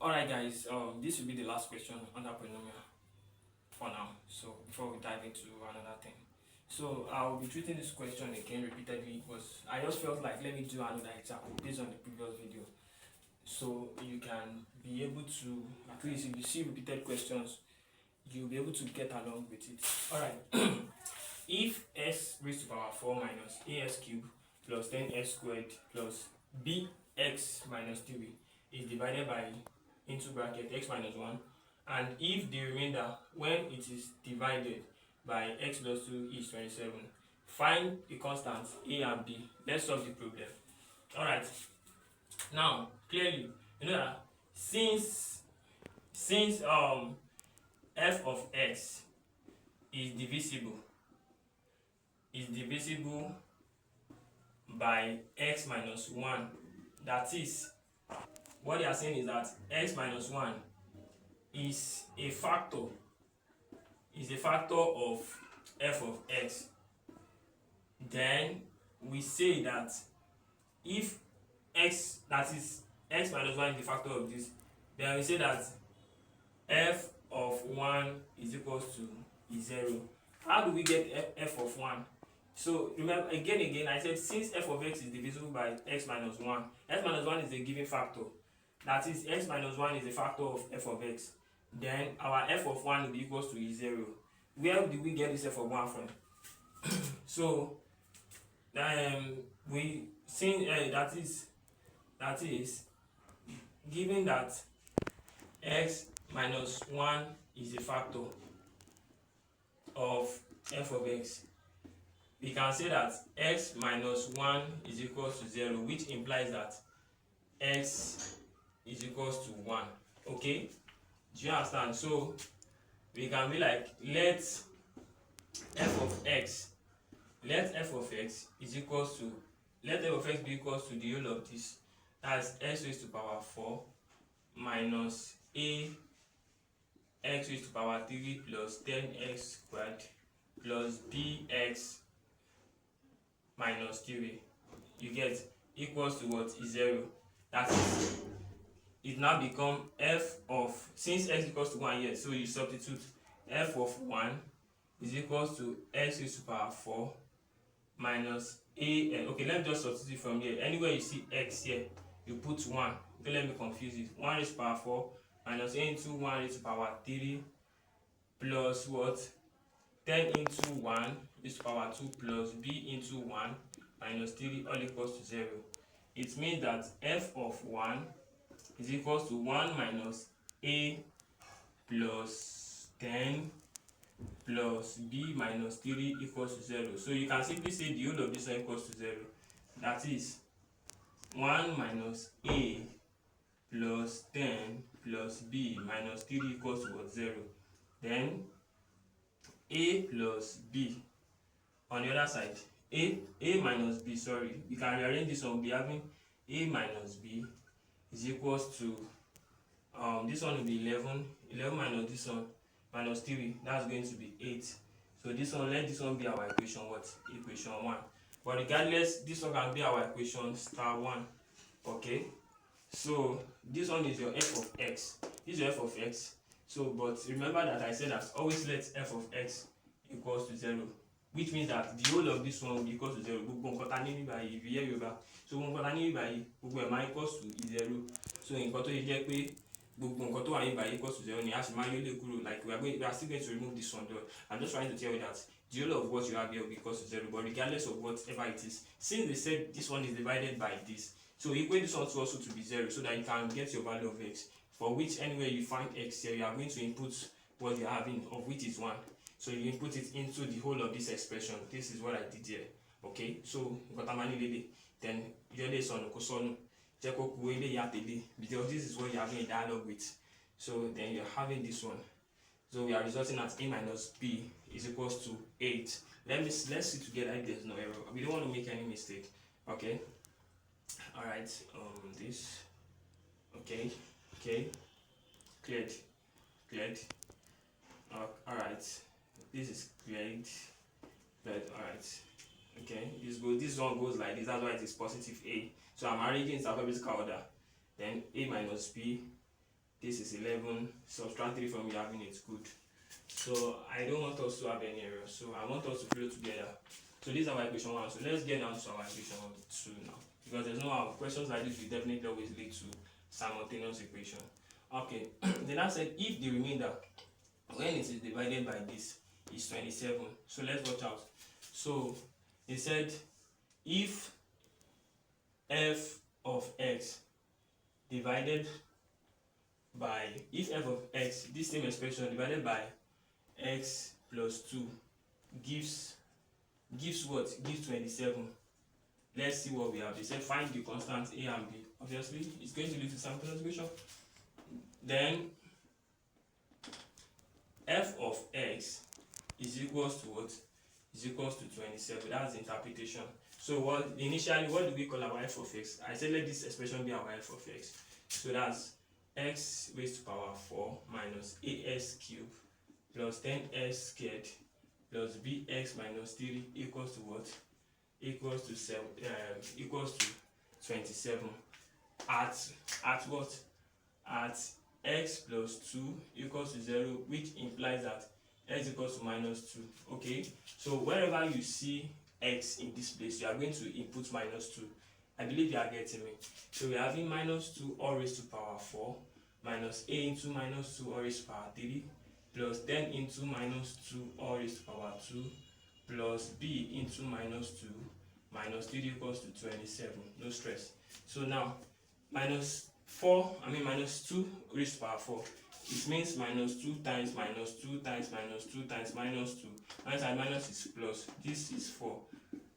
Alright guys, this will be the last question on that polynomial for now. So before we dive into another thing. So I'll be treating this question again repeatedly because I just felt like let me do another example based on the previous video. So you can be able to, at least if you see repeated questions, you'll be able to get along with it. Alright. If s raised to power 4 minus as cubed plus 10s squared plus bx minus 3 is divided by into bracket x minus 1, and if the remainder when it is divided by x plus 2 is 27, find the constants a and b. Let's solve the problem. Alright, now clearly you know that since f of x is divisible by x minus 1, that is, what they are saying is that x minus 1 is a factor of f of x, then we say that if x, that is x minus 1 is the factor of this, then we say that f of 1 is equals to 0. How do we get f of 1? So remember, again I said since f of x is divisible by x minus 1, x minus 1 is a given factor, that is x minus 1 is a factor of f of x, then our f of 1 will be equals to 0. Where did we get this f of 1 from? So we since that is given that x minus 1 is a factor of f of x, we can say that x minus 1 is equals to 0, which implies that x is equals to 1. Okay, do you understand? So we can be like, let f of x is equals to, let f of x be equals to the whole of this, that's x raised to power 4 minus a x raised to power 3 plus 10x squared plus bx minus 3. You get, equals to what? Is 0. That is, it now become f of, since x equals to 1 here, so you substitute f of 1 is equals to x raised to power 4 minus a, okay, let me just substitute from here. Anywhere you see x here, you put 1. Okay, let me confuse it. 1 raised to power 4 minus a into 1 raised to power 3 plus what? 10 into 1 raised to power 2 plus b into 1 minus 3 all equals to 0. It means that f of 1 is equals to 1 minus a plus 10 plus b minus 3 equals to 0. So you can simply say the whole of this one equals to 0. That is 1 minus a plus 10 plus b minus 3 equals to what? 0. Then a plus b on the other side, a minus b, sorry, we can rearrange this one. We'll be having a minus b is equals to this one will be 11 minus this one minus 3, that's going to be 8. So this one, let this one be our equation what? Equation 1. But regardless, this one can be our equation star 1. Okay, so this one is your f of x, this is your f of x. So but remember that I said that always let f of x equals to 0, which means that the whole of this one will be equals to 0. Gbogbo nǹkan tá ní níbí báyìí, if you hear Yorùbá, so gbogbo nǹkan tá ní níbí báyìí, gbogbo ẹ̀ máa equals to 0. So nǹkan tó yẹ jẹ́ pé gbogbo nǹkan tó wà níbí báyìí equals to 0 ni a sì máa yọ lè kúrò, like we are still going to remove this one though. I'm just trying to tell you that the whole of what you have here will be equals to 0, but regardless of whatever it is, since they said this one is divided by this, so equate this one to also to be 0 so that you can get your value of x, for which anywhere you find x here, you are going to input what you are having, of which is 1. So you input it into the whole of this expression. This is what I did here. Okay, so then you because this is what you're having a dialogue with. So then you're having this one. So we are resulting at a minus b is equals to 8. Let's see together if there's no error. We don't want to make any mistake. Okay. All right. This. Okay. Cleared. All right. This is cleared. All right. Okay. This one goes like this. That's why it is positive a. So I'm arranging in alphabetical order. Then a minus b this is 11, subtract 3 from you having it, good. So I don't want us to have any error, so I want us to flow together. So this is our equation 1. So let's get down to our equation 2 now, because there's no how questions like this will definitely always lead to simultaneous equation. Okay, then I said if the remainder when it is divided by this is 27. So let's watch out. So it said if f of x divided by, if f of x, this same expression divided by x plus 2 gives what? Gives 27. Let's see what we have. They said find the constants a and b. Obviously it's going to lead to simultaneous equation. Then f of x is equals to what? Is equals to 27. That's the interpretation. So what initially, what do we call our f of x? I said let this expression be our f of x. So that's x raised to power 4 minus as cubed plus 10s squared plus bx minus 3 equals to what? Equals to 27. At what? At x plus 2 equals to 0, which implies that x equals to minus 2. Okay, so wherever you see x in this place, you are going to input minus 2. I believe you are getting me. So we are having minus 2 all raised to power 4 minus a into minus 2 all raised to power 3 plus 10 into minus 2 all raised to power 2 plus b into minus 2 minus 3 equals to 27. No stress. So now minus 2 raised to power 4. It means minus 2 times minus 2 times minus 2 times minus 2. Minus and minus is plus. This is 4.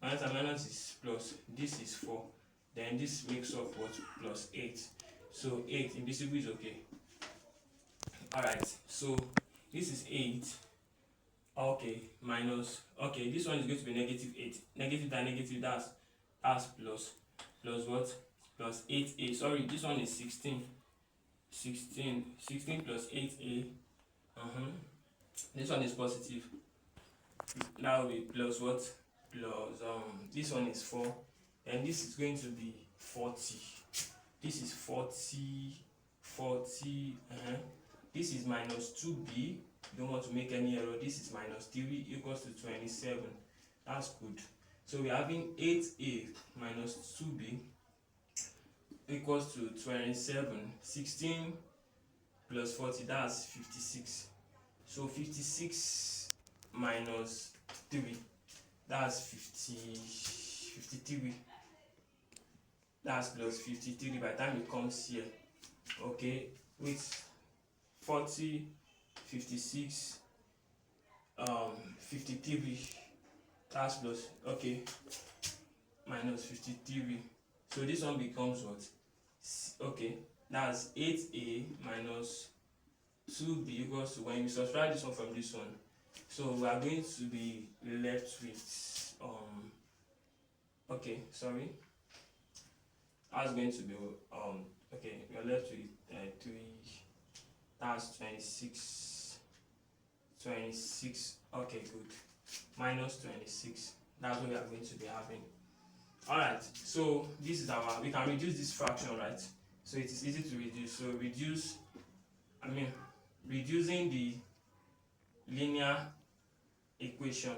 Minus and minus is plus. This is 4. Then this makes up what? Plus 8. So 8 invisible is okay. Alright, so this is 8. Okay, minus. Okay, this one is going to be negative 8. Negative times negative, that's plus. Plus what? Plus 8a. Sorry, this one is 16. 16 plus 8a. This one is positive. That will be plus what? Plus this one is 4. And this is going to be 40. This is 40. This is minus 2b. You don't want to make any error. This is minus 3 equals to 27. That's good. So we're having 8a minus 2b equals to 27. 16 plus 40, that's 56. So 56 minus 3, that's 53. That's plus 53 by the time it comes here. Okay, with 40, 56, 53, that's plus, okay, minus 53. So this one becomes what? Okay, that's 8a minus 2b equals to, when you subtract this one from this one, so we are going to be left with okay, sorry, that's going to be okay, we are left with 3, that's 26, okay, good, minus 26, that's what we are going to be having. Alright, so this is our, we can reduce this fraction, right? So it is easy to reduce. So reducing the linear equation.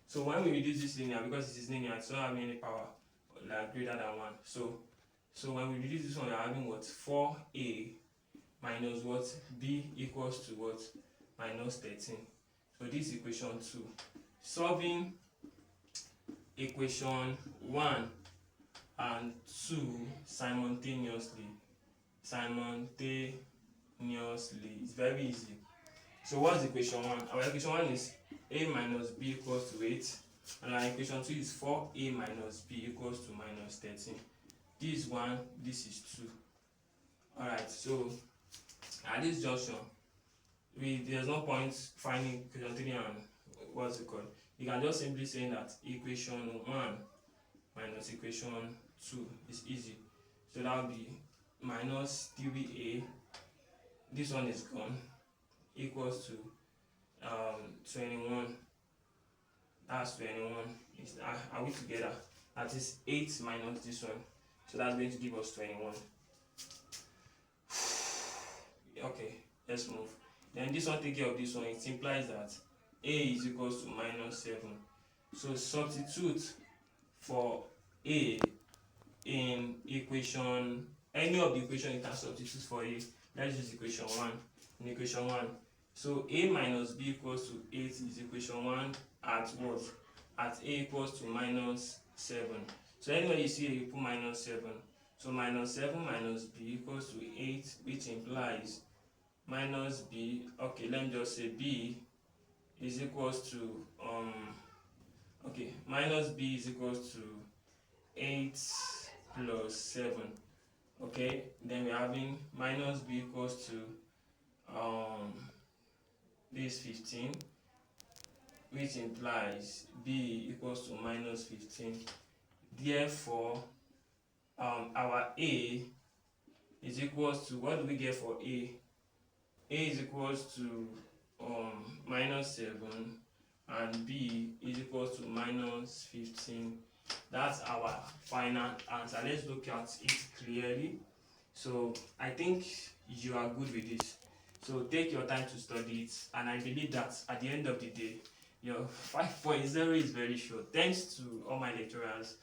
So when we reduce this linear, because it is linear, it's not having any power like greater than 1. So when we reduce this one, we are having what? 4a minus what? b equals to what? Minus 13. So this is equation 2. Solving equation 1 and 2 simultaneously. It's very easy. So what's equation 1? Our equation 1 is a minus b equals to 8, and our equation 2 is 4a minus b equals to minus 13. This is 1, this is 2. Alright, so at this junction, there's no point finding equation 3 and what's it called? You can just simply say that equation 1 minus equation 2 is easy. So that will be minus 3a, this one is gone, equals to 21. That's 21. Are we together? That is 8 minus this one. So that's going to give us 21. Okay, let's move. Then this one take care of this one. It implies that a is equals to minus 7. So substitute for a in equation, any of the equation you can substitute for a. Let's use equation 1. In equation 1, so a minus b equals to 8 is equation 1 at what? At a equals to minus 7. So anywhere you see a, you put minus 7. So minus 7 minus b equals to 8, which implies minus b. Okay, let me just say b is equals to okay, minus b is equals to 8 plus 7. Okay, then we're having minus b equals to this 15, which implies b equals to minus 15. Therefore our a is equals to, what do we get for a? A is equals to minus 7 and b is equals to minus 15. That's our final answer. Let's look at it clearly. So I think you are good with this. So take your time to study it, and I believe that at the end of the day, your 5.0 is very sure. Thanks to all my lecturers.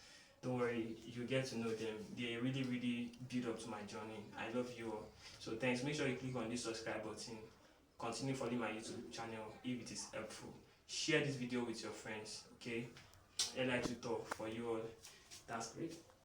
Don't worry, you get to know them. They really build up to my journey. I love you all. So thanks. Make sure you click on this subscribe button. Continue following my YouTube channel if it is helpful. Share this video with your friends. Okay, I like to talk for you all. That's great.